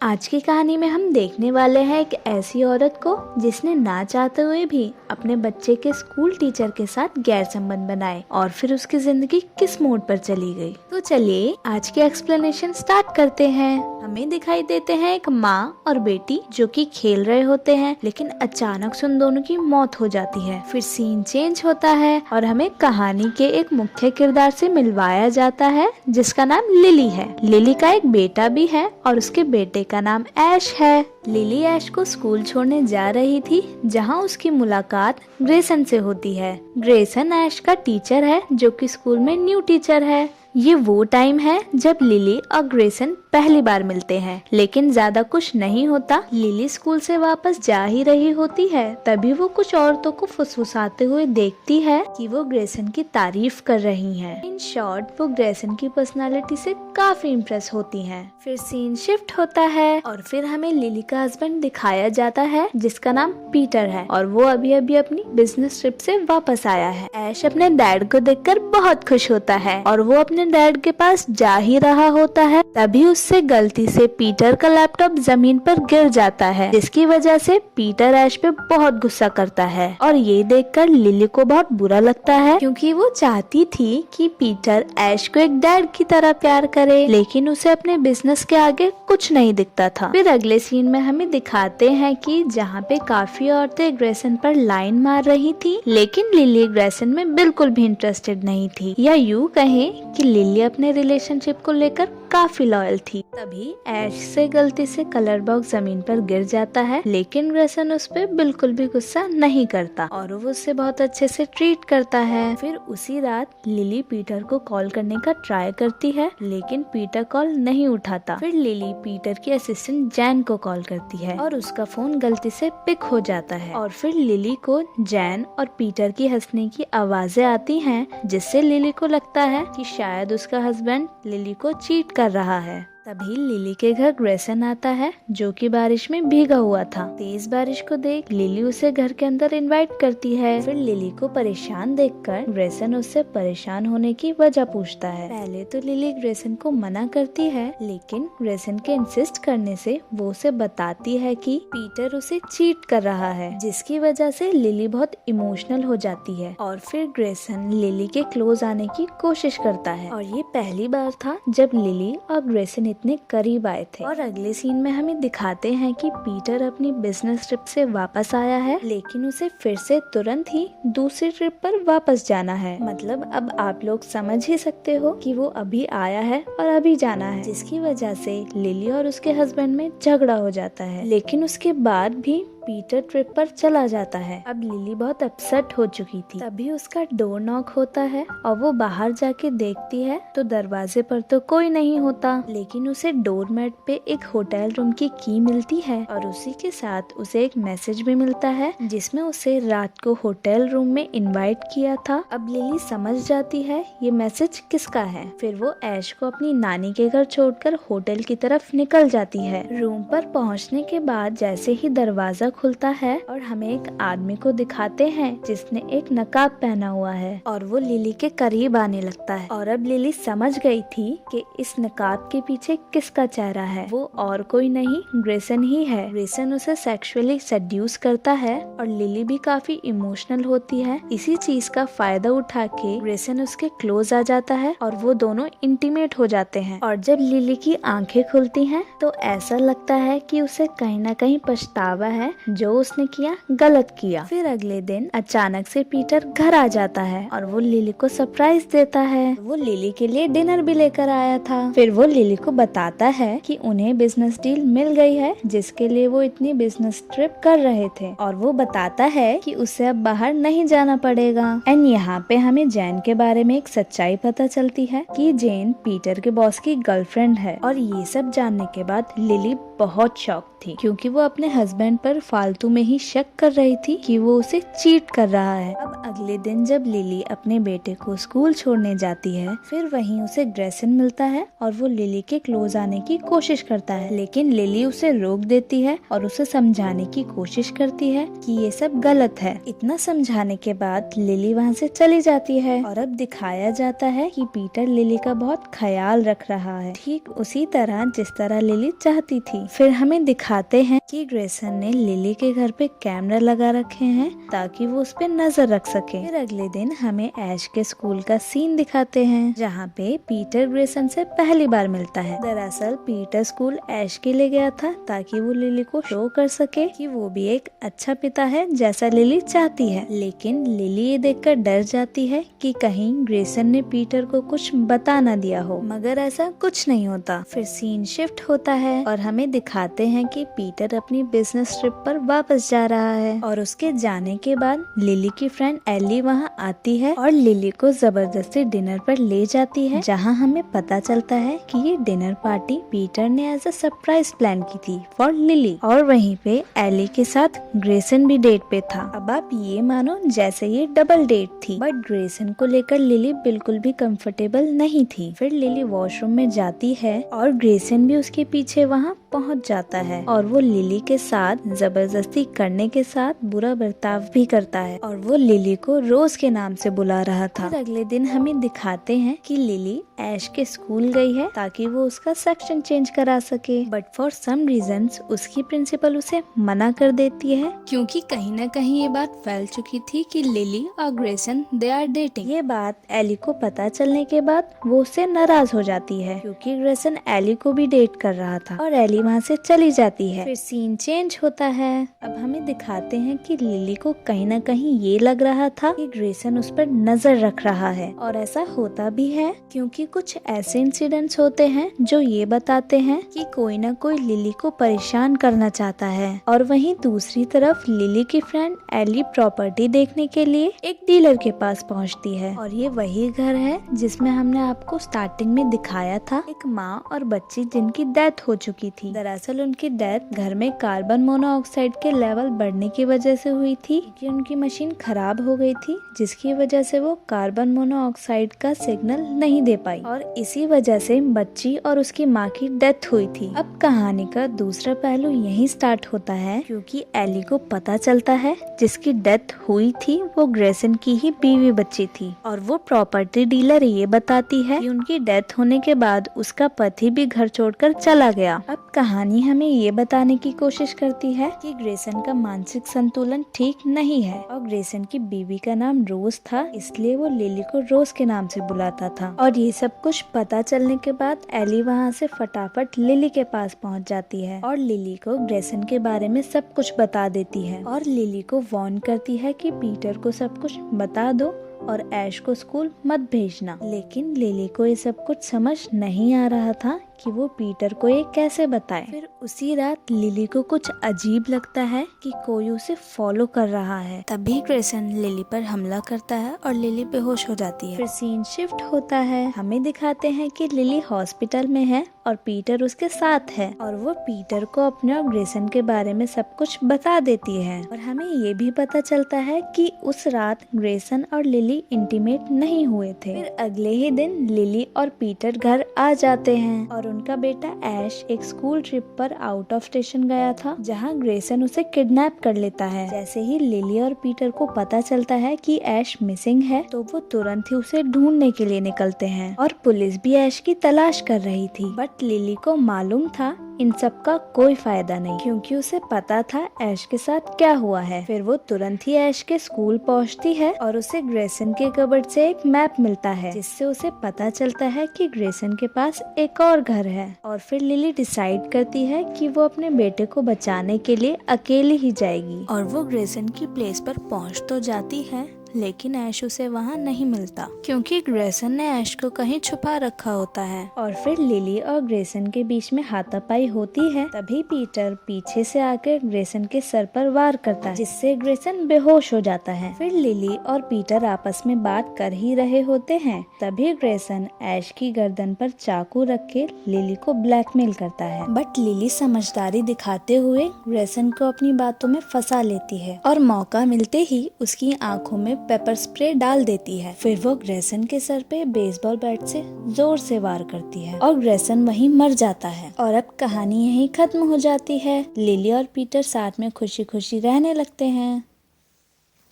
आज की कहानी में हम देखने वाले हैं एक ऐसी औरत को जिसने ना चाहते हुए भी अपने बच्चे के स्कूल टीचर के साथ गैर संबंध बनाए और फिर उसकी जिंदगी किस मोड़ पर चली गई। तो चलिए आज की एक्सप्लेनेशन स्टार्ट करते हैं। हमें दिखाई देते हैं एक माँ और बेटी जो कि खेल रहे होते हैं, लेकिन अचानक से उन दोनों की मौत हो जाती है। फिर सीन चेंज होता है और हमें कहानी के एक मुख्य किरदार से मिलवाया जाता है जिसका नाम लिली है। लिली का एक बेटा भी है और उसके बेटे का नाम ऐश है। लिली ऐश को स्कूल छोड़ने जा रही थी जहां उसकी मुलाकात ग्रेसन से होती है। ग्रेसन ऐश का टीचर है जो कि स्कूल में न्यू टीचर है। ये वो टाइम है जब लिली और ग्रेसन पहली बार मिलते हैं, लेकिन ज्यादा कुछ नहीं होता। लिली स्कूल से वापस जा ही रही होती है, तभी वो कुछ औरतों को फुसफुसाते हुए देखती है कि वो ग्रेसन की तारीफ कर रही हैं। इन शॉर्ट वो ग्रेसन की पर्सनालिटी से काफी इम्प्रेस होती हैं। फिर सीन शिफ्ट होता है और फिर हमें लिली का हस्बैंड दिखाया जाता है जिसका नाम पीटर है और वो अभी अभी अपनी बिजनेस ट्रिप से वापस आया है। ऐश अपने डैड को देखकर बहुत खुश होता है और वो अपने डैड के पास जा ही रहा होता है, तभी उससे गलती से पीटर का लैपटॉप जमीन पर गिर जाता है, जिसकी वजह से पीटर ऐश पे बहुत गुस्सा करता है। और ये देखकर लिली को बहुत बुरा लगता है क्योंकि वो चाहती थी कि पीटर ऐश को एक डैड की तरह प्यार करे, लेकिन उसे अपने बिजनेस के आगे कुछ नहीं दिखता था। फिर अगले सीन में हमें दिखाते हैं कि जहाँ पे काफी औरतें ग्रेसन पर लाइन मार रही थी, लेकिन लिली ग्रेसन में बिल्कुल भी इंटरेस्टेड नहीं थी, या यूँ कहें कि लिली अपने रिलेशनशिप को लेकर काफी लॉयल थी। तभी ऐश से गलती से कलर बॉक्स जमीन पर गिर जाता है, लेकिन ग्रेसन उस पर बिल्कुल भी गुस्सा नहीं करता और वो उससे बहुत अच्छे से ट्रीट करता है। फिर उसी रात लिली पीटर को कॉल करने का ट्राई करती है, लेकिन पीटर कॉल नहीं उठाता। फिर लिली पीटर की असिस्टेंट जैन को कॉल करती है और उसका फोन गलती से पिक हो जाता है और फिर लिली को जैन और पीटर की हंसने की आवाजें आती हैं, जिससे लिली को लगता है कि शायद उसका हस्बैंड लिली को चीट कर रहा है। तभी लिली के घर ग्रेसन आता है जो कि बारिश में भीगा हुआ था। तेज बारिश को देख लिली उसे घर के अंदर इनवाइट करती है। फिर लिली को परेशान देखकर ग्रेसन उससे परेशान होने की वजह पूछता है। पहले तो लिली ग्रेसन को मना करती है, लेकिन ग्रेसन के इंसिस्ट करने से वो उसे बताती है कि पीटर उसे चीट कर रहा है, जिसकी वजह से लिली बहुत इमोशनल हो जाती है और फिर ग्रेसन लिली के क्लोज आने की कोशिश करता है। और ये पहली बार था जब लिली और ग्रेसन इतने करीब आए थे। और अगले सीन में हमें दिखाते हैं कि पीटर अपनी बिजनेस ट्रिप से वापस आया है, लेकिन उसे फिर से तुरंत ही दूसरी ट्रिप पर वापस जाना है। मतलब अब आप लोग समझ ही सकते हो कि वो अभी आया है और अभी जाना है, जिसकी वजह से लिली और उसके हस्बैंड में झगड़ा हो जाता है। लेकिन उसके बाद भी पीटर ट्रिप पर चला जाता है। अब लिली बहुत अपसेट हो चुकी थी। तभी उसका डोर नॉक होता है और वो बाहर जाके देखती है तो दरवाजे पर तो कोई नहीं होता, लेकिन उसे डोरमैट पे एक होटल रूम की की मिलती है और उसी के साथ उसे एक मैसेज भी मिलता है जिसमें उसे रात को होटल रूम में इनवाइट किया था। अब लिली समझ जाती है ये मैसेज किसका है। फिर वो ऐश को अपनी नानी के घर छोड़कर होटल की तरफ निकल जाती है। रूम पर पहुँचने के बाद जैसे ही दरवाजा खुलता है और हमें एक आदमी को दिखाते हैं जिसने एक नकाब पहना हुआ है और वो लिली के करीब आने लगता है। और अब लिली समझ गई थी कि इस नकाब के पीछे किसका चेहरा है। वो और कोई नहीं ग्रेसन ही है। ग्रेसन उसे सेक्सुअली सेड्यूस करता है और लिली भी काफी इमोशनल होती है। इसी चीज का फायदा उठा के ग्रेसन उसके क्लोज आ जाता है और वो दोनों इंटीमेट हो जाते हैं। और जब लिली की आंखें खुलती हैं तो ऐसा लगता है कि उसे कहीं ना कहीं पछतावा है जो उसने किया गलत किया। फिर अगले दिन अचानक से पीटर घर आ जाता है और वो लिली को सरप्राइज देता है। वो लिली के लिए डिनर भी लेकर आया था। फिर वो लिली को बताता है कि उन्हें बिजनेस डील मिल गई है जिसके लिए वो इतनी बिजनेस ट्रिप कर रहे थे और वो बताता है कि उसे अब बाहर नहीं जाना पड़ेगा। एंड यहाँ पे हमें जैन के बारे में एक सच्चाई पता चलती है कि जैन पीटर के बॉस की गर्लफ्रेंड है। और ये सब जानने के बाद लिली बहुत शॉक थी क्योंकि वो अपने हस्बैंड पर फालतू में ही शक कर रही थी कि वो उसे चीट कर रहा है। अब अगले दिन जब लिली अपने बेटे को स्कूल छोड़ने जाती है, फिर वहीं उसे ग्रेसन मिलता है और वो लिली के क्लोज आने की कोशिश करता है, लेकिन लिली उसे रोक देती है और उसे समझाने की कोशिश करती है कि ये सब गलत है। इतना समझाने के बाद लिली वहाँ से चली जाती है और अब दिखाया जाता है कि पीटर लिली का बहुत ख्याल रख रहा है, ठीक उसी तरह जिस तरह लिली चाहती थी। फिर हमें दिखाते हैं कि ग्रेसन ने लिली के घर पे कैमरा लगा रखे हैं ताकि वो उस पे नजर रख सके। फिर अगले दिन हमें ऐश के स्कूल का सीन दिखाते हैं जहाँ पे पीटर ग्रेसन से पहली बार मिलता है। दरअसल पीटर स्कूल ऐश के लिए गया था ताकि वो लिली को शो कर सके कि वो भी एक अच्छा पिता है जैसा लिली चाहती है। लेकिन लिली ये देखकर डर जाती है कि कहीं ग्रेसन ने पीटर को कुछ बता ना दिया हो, मगर ऐसा कुछ नहीं होता। फिर सीन शिफ्ट होता है और हमें दिखाते हैं कि पीटर अपनी बिजनेस ट्रिप पर वापस जा रहा है और उसके जाने के बाद लिली की फ्रेंड एली वहाँ आती है और लिली को जबरदस्ती डिनर पर ले जाती है, जहाँ हमें पता चलता है कि ये डिनर पार्टी पीटर ने एज अ सरप्राइज प्लान की थी फॉर लिली। और वहीं पे एली के साथ ग्रेसन भी डेट पे था। अब आप ये मानो जैसे ये डबल डेट थी, बट ग्रेसन को लेकर लिली बिल्कुल भी कंफर्टेबल नहीं थी। फिर लिली वॉशरूम में जाती है और ग्रेसन भी उसके पीछे वहाँ पहुँच जाता है और वो लिली के साथ जबरदस्ती करने के साथ बुरा बर्ताव भी करता है और वो लिली को रोज के नाम से बुला रहा था। फिर अगले दिन हमें दिखाते हैं कि लिली ऐश के स्कूल गई है ताकि वो उसका सेक्शन चेंज करा सके, बट फॉर सम रीजंस उसकी प्रिंसिपल उसे मना कर देती है क्योंकि कहीं न कहीं ये बात फैल चुकी थी कि लिली और ग्रेसन दे आर डेटिंग। ये बात एली को पता चलने के बाद वो उससे नाराज हो जाती है क्योंकि ग्रेसन एली को भी डेट कर रहा था और एली वहाँ से चली जाती है। फिर सीन चेंज होता है। अब हमें दिखाते हैं कि लिली को कहीं न कहीं ये लग रहा था कि ग्रेसन उस पर नजर रख रहा है और ऐसा होता भी है क्योंकि कुछ ऐसे इंसिडेंट्स होते हैं जो ये बताते हैं कि कोई न कोई लिली को परेशान करना चाहता है। और वहीं दूसरी तरफ लिली की फ्रेंड एली प्रॉपर्टी देखने के लिए एक डीलर के पास पहुंचती है और ये वही घर है जिसमें हमने आपको स्टार्टिंग में दिखाया था, एक माँ और बच्ची जिनकी डेथ हो चुकी थी। दरअसल उनकी डेथ घर में कार्बन मोनोऑक्साइड के लेवल बढ़ने की वजह से हुई थी क्योंकि उनकी मशीन खराब हो गई थी, जिसकी वजह से वो कार्बन मोनोऑक्साइड का सिग्नल नहीं दे पाई और इसी वजह से बच्ची और उसकी माँ की डेथ हुई थी। अब कहानी का दूसरा पहलू यहीं स्टार्ट होता है क्योंकि एली को पता चलता है जिसकी डेथ हुई थी वो ग्रेसन की ही बीवी बच्ची थी और वो प्रॉपर्टी डीलर ये बताती है कि उनकी डेथ होने के बाद उसका पति भी घर छोड़कर चला गया। अब कहानी हमें ये बताने की कोशिश करती है कि ग्रेसन का मानसिक संतुलन ठीक नहीं है और ग्रेसन की बीवी का नाम रोज था, इसलिए वो लिली को रोज के नाम से बुलाता था। और ये सब कुछ पता चलने के बाद एली वहाँ से फटाफट लिली के पास पहुँच जाती है और लिली को ग्रेसन के बारे में सब कुछ बता देती है और लिली को वार्न करती है कि पीटर को सब कुछ बता दो और ऐश को स्कूल मत भेजना। लेकिन लिली को ये सब कुछ समझ नहीं आ रहा था कि वो पीटर को ये कैसे बताए। फिर उसी रात लिली को कुछ अजीब लगता है कि कोई उसे फॉलो कर रहा है। तभी ग्रेसन लिली पर हमला करता है और लिली बेहोश हो जाती है। फिर सीन शिफ्ट होता है। हमें दिखाते हैं कि लिली हॉस्पिटल में है और पीटर उसके साथ है और वो पीटर को अपने और ग्रेसन के बारे में सब कुछ बता देती है और हमें ये भी पता चलता है कि उस रात ग्रेसन और लिली इंटीमेट नहीं हुए थे। फिर अगले ही दिन लिली और पीटर घर आ जाते हैं और उनका बेटा ऐश एक स्कूल ट्रिप पर आउट ऑफ स्टेशन गया था जहां ग्रेसन उसे किडनैप कर लेता है। जैसे ही लिली और पीटर को पता चलता है कि ऐश मिसिंग है तो वो तुरंत ही उसे ढूंढने के लिए निकलते हैं और पुलिस भी ऐश की तलाश कर रही थी, बट लिली को मालूम था इन सब का कोई फायदा नहीं क्योंकि उसे पता था ऐश के साथ क्या हुआ है। फिर वो तुरंत ही ऐश के स्कूल पहुंचती है और उसे ग्रेसन के कबर्ड से एक मैप मिलता है जिससे उसे पता चलता है कि ग्रेसन के पास एक और घर है। और फिर लिली डिसाइड करती है कि वो अपने बेटे को बचाने के लिए अकेली ही जाएगी और वो ग्रेसन की प्लेस पर पहुंच तो जाती है लेकिन ऐश उसे वहाँ नहीं मिलता क्योंकि ग्रेसन ने ऐश को कहीं छुपा रखा होता है। और फिर लिली और ग्रेसन के बीच में हाथापाई होती है। तभी पीटर पीछे से आकर ग्रेसन के सर पर वार करता है जिससे ग्रेसन बेहोश हो जाता है। फिर लिली और पीटर आपस में बात कर ही रहे होते हैं तभी ग्रेसन ऐश की गर्दन पर चाकू रख के लिली को ब्लैकमेल करता है, बट लिली समझदारी दिखाते हुए ग्रेसन को अपनी बातों में फंसा लेती है और मौका मिलते ही उसकी आंखों में पेपर स्प्रे डाल देती है। फिर वो ग्रेसन के सर पे बेसबॉल बैट से जोर से वार करती है और ग्रेसन वहीं मर जाता है और अब कहानी यहीं खत्म हो जाती है। लिली और पीटर साथ में खुशी खुशी रहने लगते हैं।